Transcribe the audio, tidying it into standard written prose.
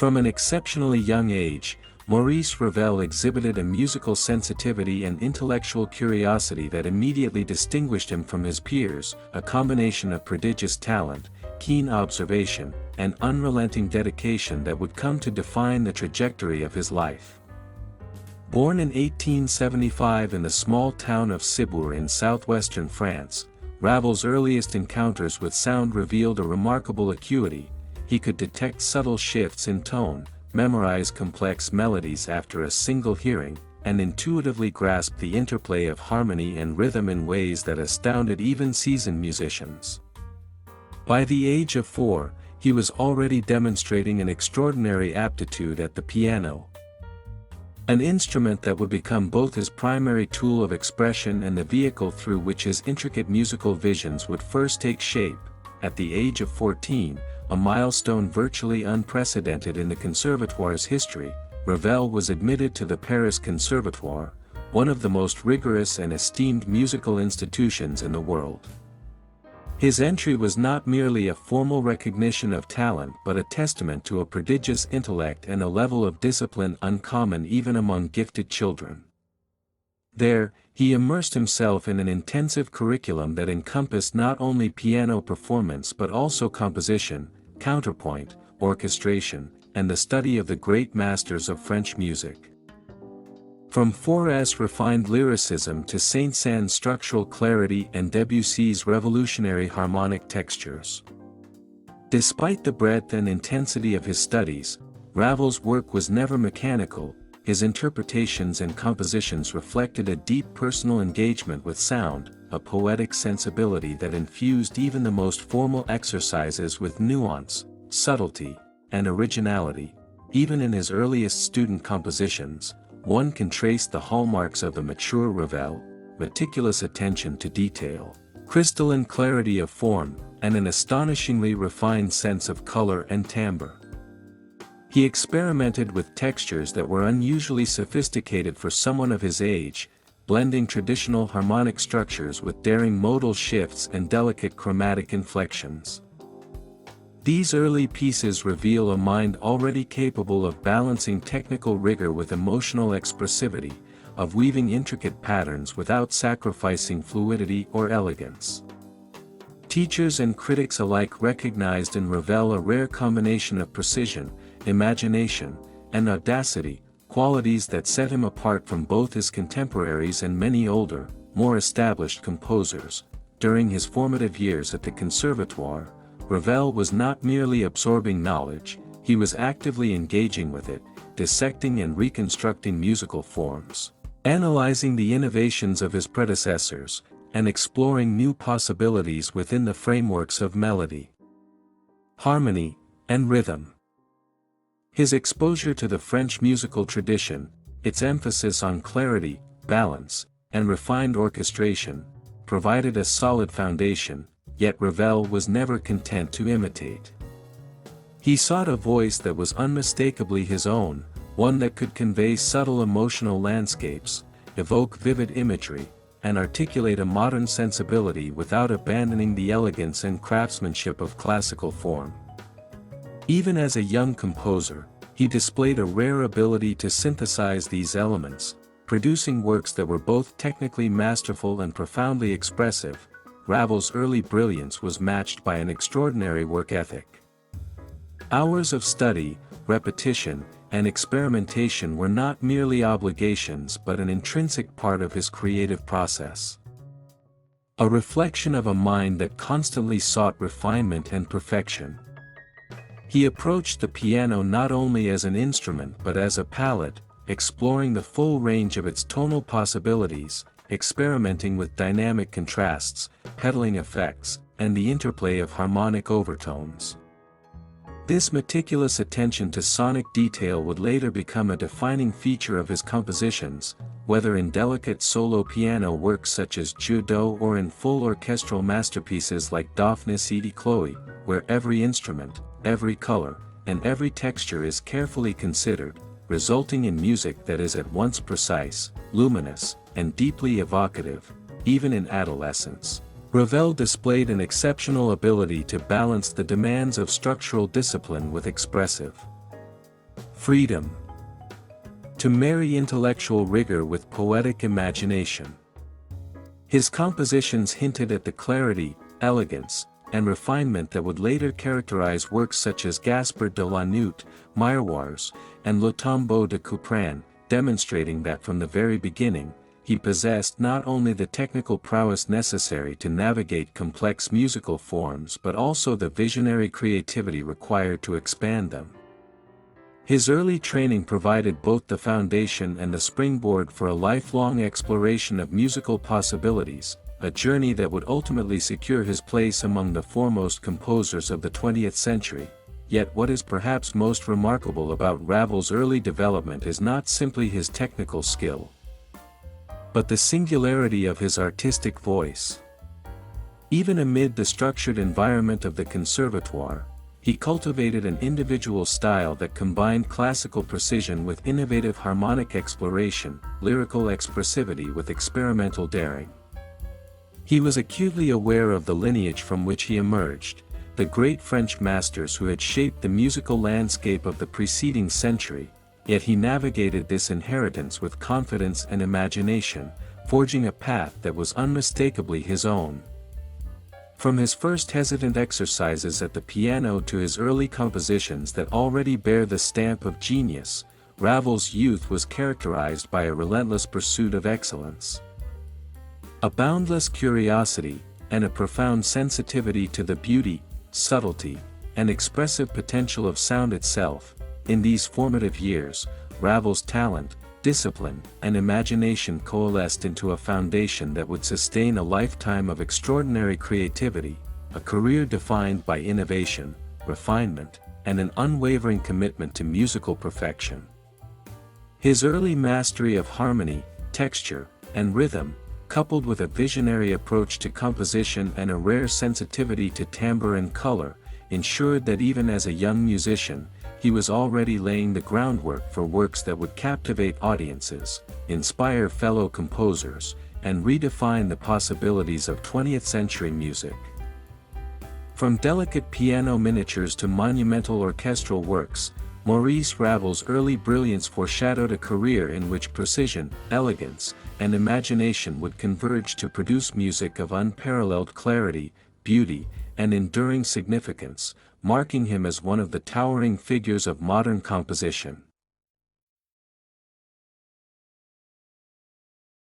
From an exceptionally young age, Maurice Ravel exhibited a musical sensitivity and intellectual curiosity that immediately distinguished him from his peers, a combination of prodigious talent, keen observation, and unrelenting dedication that would come to define the trajectory of his life. Born in 1875 in the small town of Ciboure in southwestern France, Ravel's earliest encounters with sound revealed a remarkable acuity. He could detect subtle shifts in tone, memorize complex melodies after a single hearing, and intuitively grasp the interplay of harmony and rhythm in ways that astounded even seasoned musicians. By the age of 4, he was already demonstrating an extraordinary aptitude at the piano, an instrument that would become both his primary tool of expression and the vehicle through which his intricate musical visions would first take shape. At the age of 14, a milestone virtually unprecedented in the Conservatoire's history, Ravel was admitted to the Paris Conservatoire, one of the most rigorous and esteemed musical institutions in the world. His entry was not merely a formal recognition of talent but a testament to a prodigious intellect and a level of discipline uncommon even among gifted children. There, he immersed himself in an intensive curriculum that encompassed not only piano performance but also composition, counterpoint, orchestration, and the study of the great masters of French music. From Fauré's refined lyricism to Saint-Saëns' structural clarity and Debussy's revolutionary harmonic textures. Despite the breadth and intensity of his studies, Ravel's work was never mechanical. His interpretations and compositions reflected a deep personal engagement with sound, a poetic sensibility that infused even the most formal exercises with nuance, subtlety, and originality. Even in his earliest student compositions, one can trace the hallmarks of the mature Ravel: meticulous attention to detail, crystalline clarity of form, and an astonishingly refined sense of color and timbre. He experimented with textures that were unusually sophisticated for someone of his age, blending traditional harmonic structures with daring modal shifts and delicate chromatic inflections. These early pieces reveal a mind already capable of balancing technical rigor with emotional expressivity, of weaving intricate patterns without sacrificing fluidity or elegance. Teachers and critics alike recognized in Ravel a rare combination of precision, imagination, and audacity, qualities that set him apart from both his contemporaries and many older, more established composers. During his formative years at the Conservatoire, Ravel was not merely absorbing knowledge, he was actively engaging with it, dissecting and reconstructing musical forms, analyzing the innovations of his predecessors, and exploring new possibilities within the frameworks of melody, harmony, and rhythm. His exposure to the French musical tradition, its emphasis on clarity, balance, and refined orchestration, provided a solid foundation. Yet Ravel was never content to imitate. He sought a voice that was unmistakably his own, one that could convey subtle emotional landscapes, evoke vivid imagery, and articulate a modern sensibility without abandoning the elegance and craftsmanship of classical form. Even as a young composer, he displayed a rare ability to synthesize these elements, producing works that were both technically masterful and profoundly expressive. Ravel's early brilliance was matched by an extraordinary work ethic. Hours of study, repetition, and experimentation were not merely obligations but an intrinsic part of his creative process. A reflection of a mind that constantly sought refinement and perfection. He approached the piano not only as an instrument but as a palette, exploring the full range of its tonal possibilities, experimenting with dynamic contrasts, pedaling effects, and the interplay of harmonic overtones. This meticulous attention to sonic detail would later become a defining feature of his compositions, whether in delicate solo piano works such as Jeu d'eau or in full orchestral masterpieces like Daphnis et Chloe, where every instrument, every color, and every texture is carefully considered, resulting in music that is at once precise, luminous, and deeply evocative. Even in adolescence, Ravel displayed an exceptional ability to balance the demands of structural discipline with expressive Freedom. To marry intellectual rigor with poetic imagination. His compositions hinted at the clarity, elegance, and refinement that would later characterize works such as Gaspard de la Nuit, Miroirs, and Le Tombeau de Couperin, demonstrating that from the very beginning, he possessed not only the technical prowess necessary to navigate complex musical forms but also the visionary creativity required to expand them. His early training provided both the foundation and the springboard for a lifelong exploration of musical possibilities, a journey that would ultimately secure his place among the foremost composers of the 20th century. Yet what is perhaps most remarkable about Ravel's early development is not simply his technical skill, but the singularity of his artistic voice. Even amid the structured environment of the Conservatoire, he cultivated an individual style that combined classical precision with innovative harmonic exploration, lyrical expressivity with experimental daring. He was acutely aware of the lineage from which he emerged, the great French masters who had shaped the musical landscape of the preceding century, yet he navigated this inheritance with confidence and imagination, forging a path that was unmistakably his own. From his first hesitant exercises at the piano to his early compositions that already bear the stamp of genius, Ravel's youth was characterized by a relentless pursuit of excellence. A boundless curiosity, and a profound sensitivity to the beauty, subtlety, and expressive potential of sound itself. In these formative years, Ravel's talent, discipline, and imagination coalesced into a foundation that would sustain a lifetime of extraordinary creativity, a career defined by innovation, refinement, and an unwavering commitment to musical perfection. His early mastery of harmony, texture, and rhythm, coupled with a visionary approach to composition and a rare sensitivity to timbre and color, ensured that even as a young musician, he was already laying the groundwork for works that would captivate audiences, inspire fellow composers, and redefine the possibilities of 20th century music. From delicate piano miniatures to monumental orchestral works, Maurice Ravel's early brilliance foreshadowed a career in which precision, elegance, and imagination would converge to produce music of unparalleled clarity, beauty, and enduring significance, marking him as one of the towering figures of modern composition.